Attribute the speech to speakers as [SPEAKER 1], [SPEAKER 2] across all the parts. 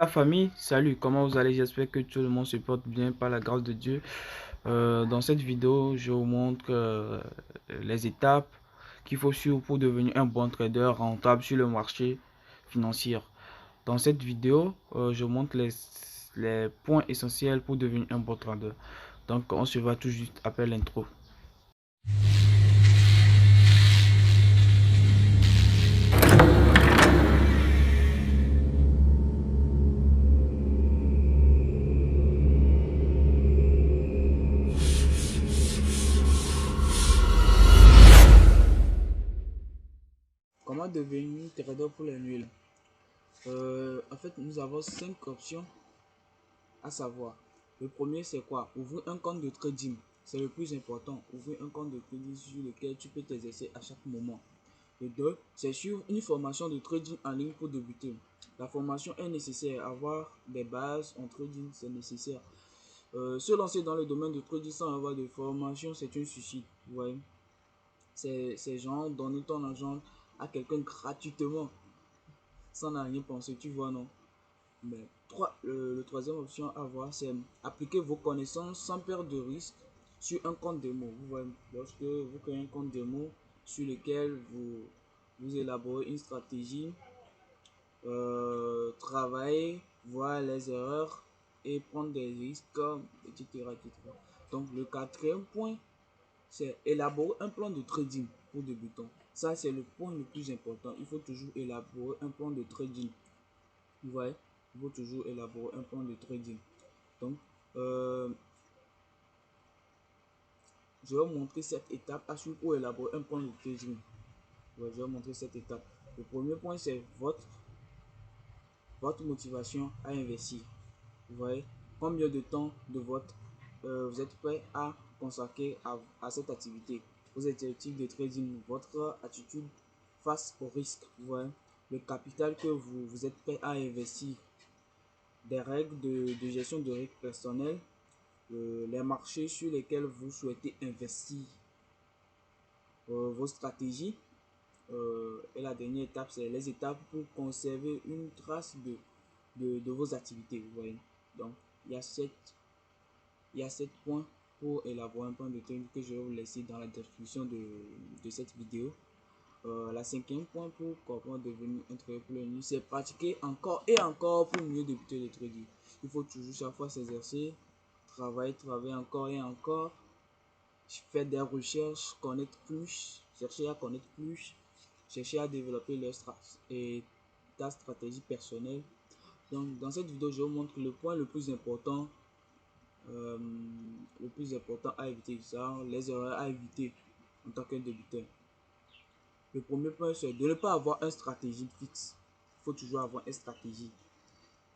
[SPEAKER 1] La famille, salut, comment vous allez? J'espère que tout le monde se porte bien par la grâce de Dieu. Dans cette vidéo, je vous montre les étapes qu'il faut suivre pour devenir un bon trader rentable sur le marché financier. Dans cette vidéo, je vous montre les points essentiels pour devenir un bon trader. Donc, on se va tout juste après l'intro. Comment devenir trader pour les nuls? En fait, nous avons 5 options à savoir. Le premier, c'est quoi? Ouvrir un compte de trading. C'est le plus important. Ouvrir un compte de trading sur lequel tu peux t'exercer à chaque moment. Le 2, c'est suivre une formation de trading en ligne pour débuter. La formation est nécessaire. Avoir des bases en trading, c'est nécessaire. Se lancer dans le domaine de trading sans avoir de formation, c'est un suicide. Ouais. C'est genre donner ton argent à quelqu'un gratuitement sans rien penser, tu vois, non? Mais le troisième option à voir, c'est appliquer vos connaissances sans perdre de risque sur un compte démo. Vous voyez, lorsque vous créez un compte démo sur lequel vous élaborez une stratégie, travailler, voir les erreurs et prendre des risques, etc., etc. Donc le quatrième point, c'est élaborer un plan de trading pour débutants. Ça, c'est le point le plus important. Il faut toujours élaborer un plan de trading. Vous voyez, il faut toujours élaborer un plan de trading. Donc, euh, je vais vous montrer cette étape à suivre pour élaborer un plan de trading. Ouais, je vais vous montrer cette étape. Le premier point, c'est votre motivation à investir. Vous voyez, combien de temps de votre vous êtes prêt à consacrer à cette activité. Vos objectifs de trading, votre attitude face au risque. Vous voyez, le capital que vous êtes prêt à investir, des règles de gestion de risque personnel, les marchés sur lesquels vous souhaitez investir, vos stratégies. Et la dernière étape, c'est les étapes pour conserver une trace de vos activités. Vous voyez. Donc, il y a sept points pour élaborer un plan de trading que je vais vous laisser dans la description de cette vidéo. La cinquième point pour comment devenir un trader pour le nu, c'est pratiquer encore et encore pour mieux débuter le trading. Il faut toujours chaque fois s'exercer, travailler encore et encore, faire des recherches, connaître plus, chercher à connaître plus, chercher à développer ta stratégie personnelle. Donc, dans cette vidéo, je vous montre le point euh, le plus important à éviter, genre les erreurs à éviter en tant que débutant. Le premier point, c'est de ne pas avoir une stratégie fixe. Il faut toujours avoir une stratégie.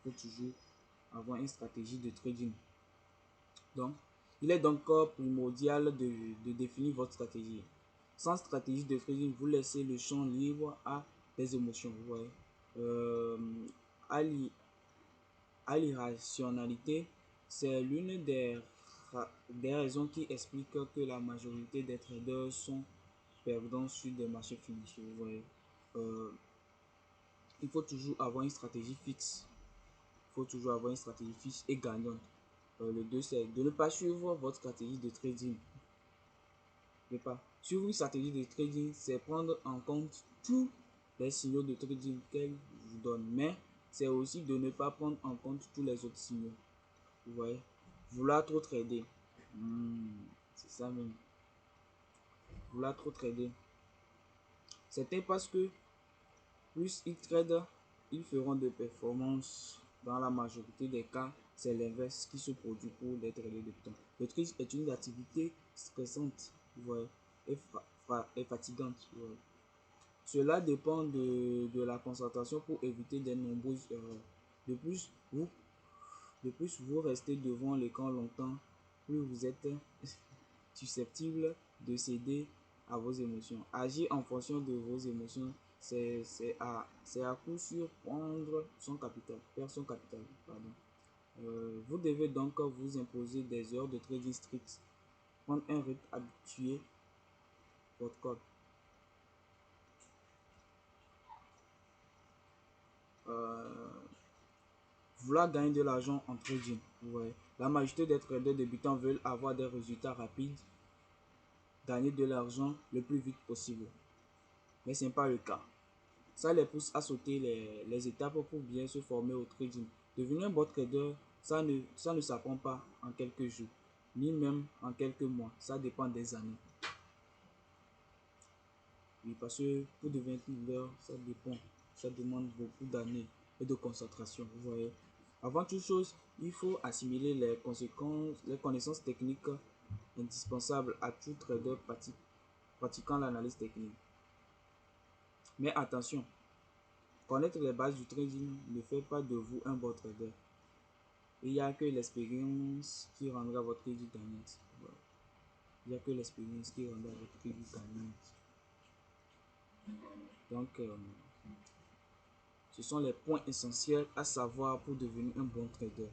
[SPEAKER 1] Il faut toujours avoir une stratégie de trading. Donc, il est donc primordial de définir votre stratégie. Sans stratégie de trading, vous laissez le champ libre à des émotions. Vous voyez. Euh, à l'irrationalité, c'est l'une des raisons qui expliquent que la majorité des traders sont perdants sur des marchés financiers. Vous voyez. Euh, il faut toujours avoir une stratégie fixe. Il faut toujours avoir une stratégie fixe et gagnante. Le 2, c'est de ne pas suivre votre stratégie de trading. Ne pas suivre une stratégie de trading, c'est prendre en compte tous les signaux de trading qu'elle vous donne. Mais c'est aussi de ne pas prendre en compte tous les autres signaux. Vous voyez, vouloir trop trader. C'est ça même. Vouloir trop trader. C'était parce que plus ils tradent, ils feront de performances. Dans la majorité des cas, c'est l'inverse qui se produit pour les traders de temps. Le trade est une activité stressante, vous voyez, et fatigante. Vous voyez. Cela dépend de la concentration pour éviter de nombreuses erreurs. De plus, vous restez devant l'écran longtemps, plus vous êtes susceptible de céder à vos émotions. Agir en fonction de vos émotions, c'est à coup sûr perdre son capital. Pardon. Vous devez donc vous imposer des heures de trading strict, prendre un rythme habitué, votre code. Vouloir gagner de l'argent en trading. Ouais. La majorité des traders débutants veulent avoir des résultats rapides, gagner de l'argent le plus vite possible. Mais ce n'est pas le cas. Ça les pousse à sauter les étapes pour bien se former au trading. Devenir un bon trader, ça ne s'apprend pas en quelques jours, ni même en quelques mois. Ça dépend des années. Oui, parce que pour devenir trader, ça dépend. Ça demande beaucoup d'années et de concentration. Vous voyez. Avant toute chose, il faut assimiler les conséquences, les connaissances techniques indispensables à tout trader pratiquant l'analyse technique. Mais attention, connaître les bases du trading ne fait pas de vous un bon trader. Il n'y a que l'expérience qui rendra votre trading gagnante. Voilà. Il n'y a que l'expérience qui rendra votre trading gagnante. Donc, ce sont les points essentiels à savoir pour devenir un bon trader.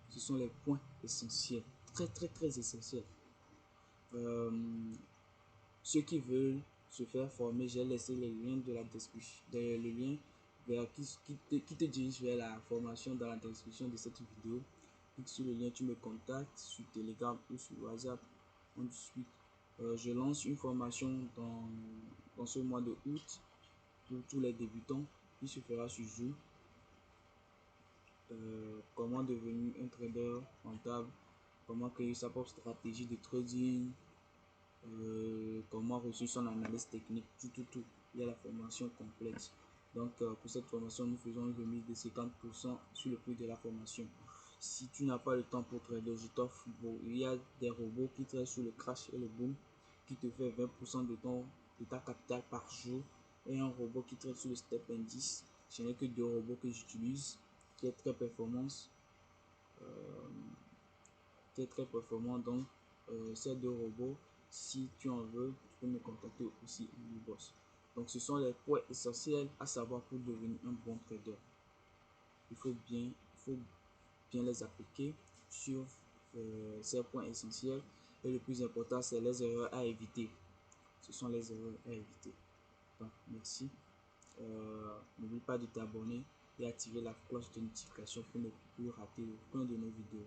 [SPEAKER 1] Ce sont les points essentiels, très très très essentiels. Euh, Ceux qui veulent se faire former, j'ai laissé les liens de la description, le lien vers qui te dirige vers la formation dans la description de cette vidéo. Clique sur le lien, tu me contactes sur Telegram ou sur WhatsApp. On discute. Je lance une formation dans ce mois de août pour tous les débutants qui se fera sur Zoom. Comment devenir un trader rentable, comment créer sa propre stratégie de trading, comment réussir son analyse technique, tout. Il y a la formation complète. Donc, pour cette formation, nous faisons une remise de 50% sur le prix de la formation. Si tu n'as pas le temps pour trader, je t'offre, il y a des robots qui traitent sur le crash et le boom, qui te fait 20% de ta capitale par jour, et un robot qui traite sur le step indice. Ce n'est que deux robots que j'utilise, qui est très performance, qui est très performant. Donc, ces deux robots, si tu en veux, tu peux me contacter aussi, mon boss. Donc, ce sont les points essentiels à savoir pour devenir un bon trader. Il faut bien les appliquer sur ces points essentiels. Et le plus important, c'est les erreurs à éviter. Ce sont les erreurs à éviter. Donc, merci. N'oublie pas de t'abonner et activer la cloche de notification pour ne plus rater aucune de nos vidéos.